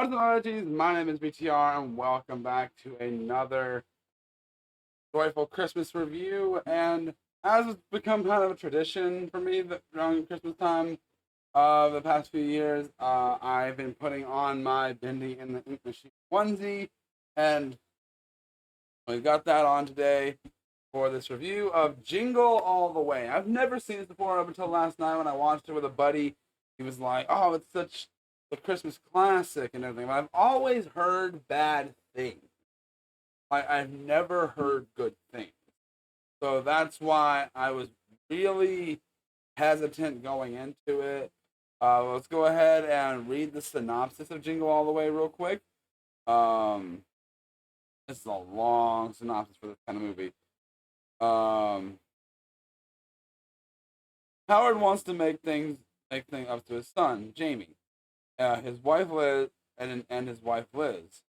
What's up, oddities? My name is BTR, and welcome back to another joyful Christmas review. And as it's become kind of a tradition for me that around Christmas time of the past few years, I've been putting on my Bendy in the Ink Machine onesie, and we've got that on today for this review of Jingle All The Way. I've never seen this before up until last night when I watched it with a buddy. He was like, "Oh, it's such a Christmas classic and everything." But I've always heard bad things. I've never heard good things. So that's why I was really hesitant going into it. Let's go ahead and read the synopsis of Jingle All The Way real quick. Um, this is a long synopsis for this kind of movie. Howard wants to make things up to his son, Jamie, his wife Liz, and his wife Liz.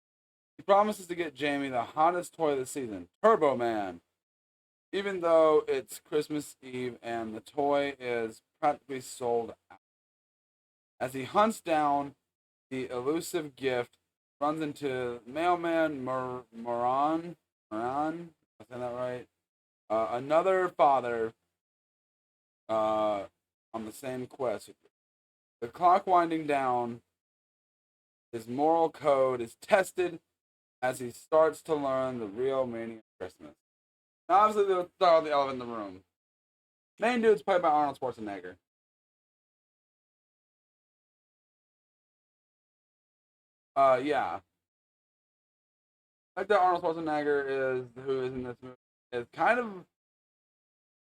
He promises to get Jamie the hottest toy of the season, Turbo Man, even though it's Christmas Eve and the toy is practically sold out. As he hunts down the elusive gift, runs into mailman Moran. Am I saying that right? Another father on the same quest. The clock winding down, his moral code is tested as he starts to learn the real meaning of Christmas. Now, obviously, let's start with the elephant in the room. Main dude's played by Arnold Schwarzenegger. Yeah. Like that Arnold Schwarzenegger who is in this movie is kind of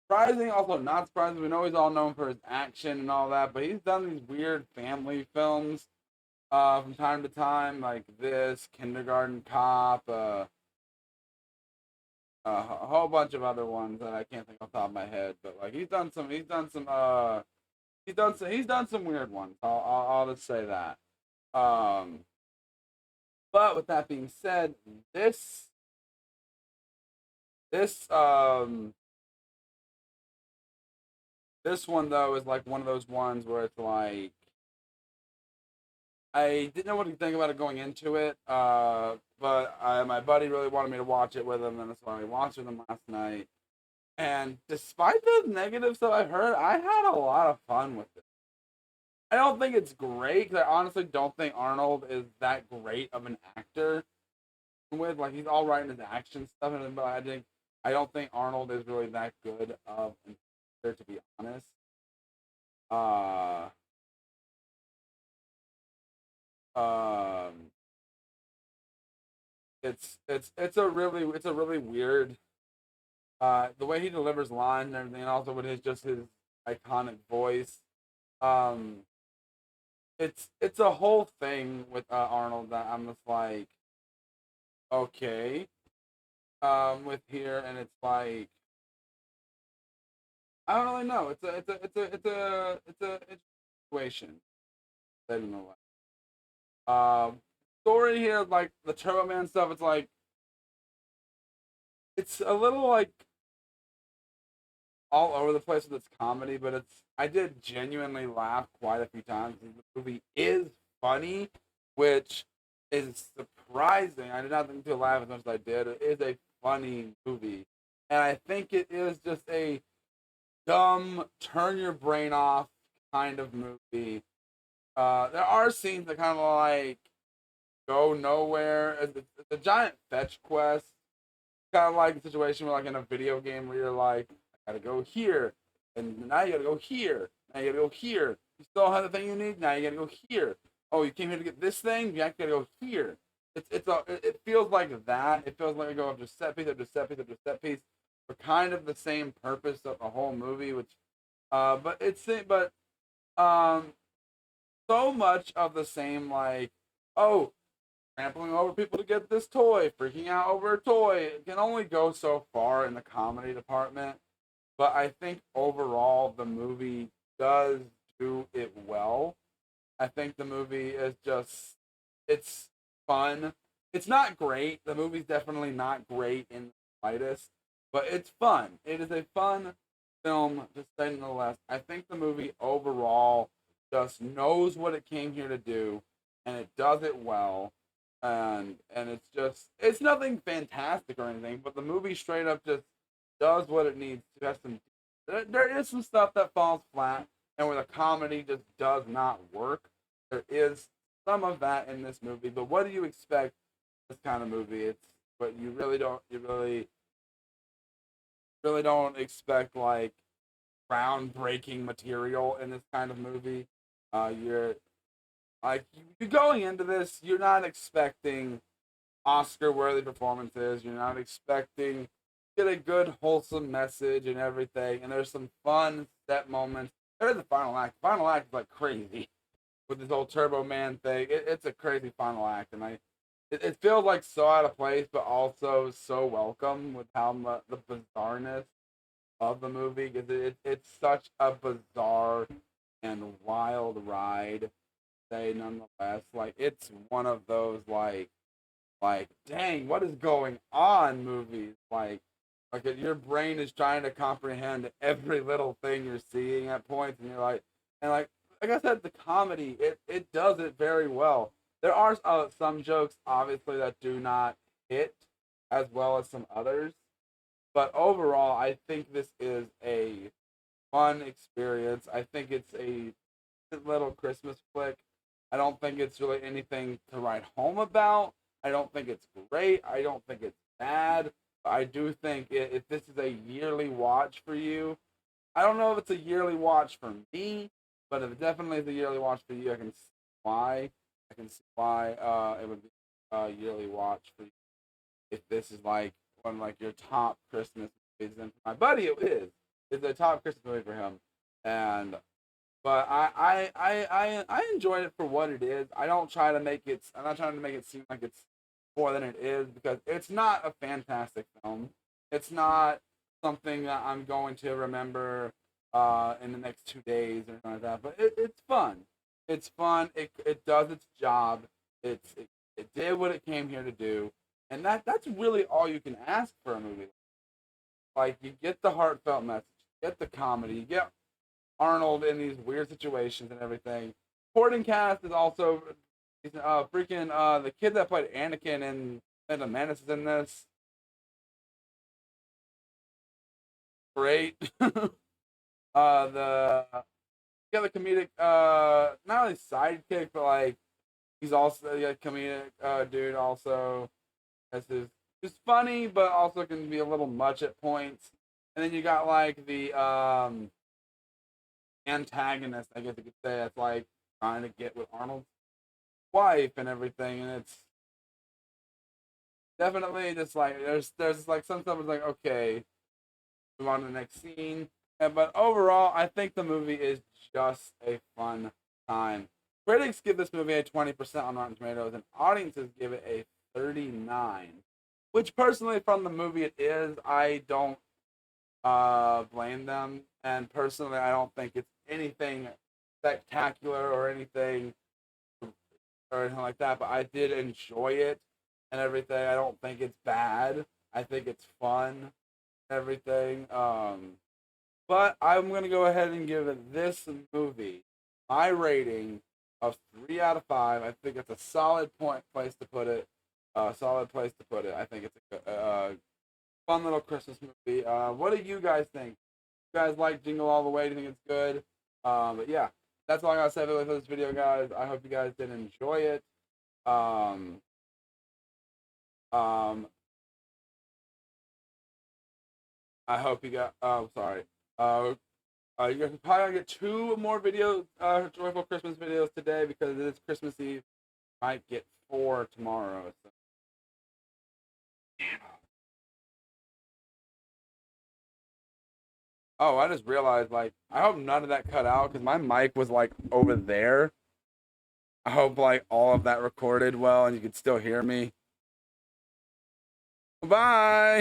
surprising, also not surprising. We know he's all known for his action and all that, but he's done these weird family films from time to time, like this, Kindergarten Cop, a whole bunch of other ones that I can't think off the top of my head. But like he's done some weird ones. I'll just say that. Um, but with that being said, this this one though is like one of those ones where it's like I didn't know what to think about it going into it, but my buddy really wanted me to watch it with him, and that's why we watched it with him last night. And despite the negative stuff I heard, I had a lot of fun with it. I don't think it's great because I honestly don't think Arnold is that great of an actor. With like he's all right in his action stuff, but I don't think Arnold is really that good of an actor, to be honest. Uh, um, it's a really weird the way he delivers lines and everything, and also with his iconic voice. Um, it's a whole thing with Arnold that I'm just like okay with here, and it's like I don't really know. It's a situation. I don't know what. Story here like the Turbo Man stuff. It's like it's a little like all over the place with its comedy, but I did genuinely laugh quite a few times. The movie is funny, which is surprising. I did not think to laugh as much as I did. It is a funny movie, and I think it is just a dumb, turn your brain off kind of movie. There are scenes that kind of like go nowhere. It's a giant fetch quest, kind of like a situation where like in a video game where you're like, I gotta go here, and now you gotta go here, now you gotta go here. You still have the thing you need, now you gotta go here. Oh, you came here to get this thing, you gotta go here. It feels like that. It feels like we go after set piece after set piece after set piece for kind of the same purpose of the whole movie, which but um so much of the same like oh trampling over people to get this toy, freaking out over a toy. It can only go so far in the comedy department, but I think overall the movie does do it well. I think the movie is just it's fun. It's not great. The movie's definitely not great in the slightest, but it's fun. It is a fun film to say nonetheless. I think the movie overall just knows what it came here to do. and it does it well, and it's nothing fantastic or anything, but the movie straight up just does what it needs to. There is some stuff that falls flat, and where the comedy just does not work. There is some of that in this movie, but what do you expect this kind of movie? It's but you really don't expect like groundbreaking material in this kind of movie. You're like you're going into this, you're not expecting Oscar-worthy performances. You're not expecting to get a good, wholesome message and everything. And there's some fun set moments. There's the final act. The final act is like crazy with this whole Turbo Man thing. It's a crazy final act, and it feels like so out of place, but also so welcome with how the bizarreness of the movie, because it's such a bizarre and wild ride. Say nonetheless, like it's one of those like dang, what is going on movies, like your brain is trying to comprehend every little thing you're seeing at points, and you're like, and like I said, the comedy, it does it very well. There are some jokes obviously that do not hit as well as some others, but overall I think this is a fun experience. I think it's a little Christmas flick. I don't think it's really anything to write home about. I don't think it's great. I don't think it's bad. I do think if this is a yearly watch for you, I don't know if it's a yearly watch for me, but if it definitely is a yearly watch for you, I can see why. I can see why it would be a yearly watch for you if this is like one of like your top Christmas movies. And for my buddy, it is. It's a top Christmas movie for him, and but I enjoyed it for what it is. I don't try to make it. I'm not trying to make it seem like it's more than it is, because it's not a fantastic film. It's not something that I'm going to remember in the next 2 days or something like that. But it's fun. It's fun. It does its job. It did what it came here to do, and that's really all you can ask for a movie. Like you get the heartfelt message, you get the comedy, you get Arnold in these weird situations and everything. Supporting cast is also freaking the kid that played Anakin in Phantom Menace is in this. Great. The yeah, the comedic not only sidekick, but like he's also a comedic dude also. This is just funny, but also can be a little much at points. And then you got like the antagonist, I guess you could say, that's like trying to get with Arnold's wife and everything, and it's definitely just like there's like some stuff is like okay, move on to the next scene. But overall, I think the movie is just a fun time. Critics give this movie a 20% on Rotten Tomatoes, and audiences give it a 39. Which personally, from the movie it is, I don't blame them. And personally, I don't think it's anything spectacular or anything like that. But I did enjoy it and everything. I don't think it's bad. I think it's fun and everything. But I'm gonna go ahead and give this movie my rating of 3 out of 5. I think it's a solid place to put it. Solid place to put it. I think it's a fun little Christmas movie. What do you guys think? You guys like Jingle All the Way? Do you think it's good? But yeah, that's all I gotta say for this video, guys. I hope you guys did enjoy it. Um, um, I hope you got. Oh, sorry. You're probably gonna get 2 more videos, joyful Christmas videos today because it is Christmas Eve. Might get 4 tomorrow. So. Oh, I just realized, like, I hope none of that cut out because my mic was like over there. I hope like all of that recorded well and you could still hear me. Bye.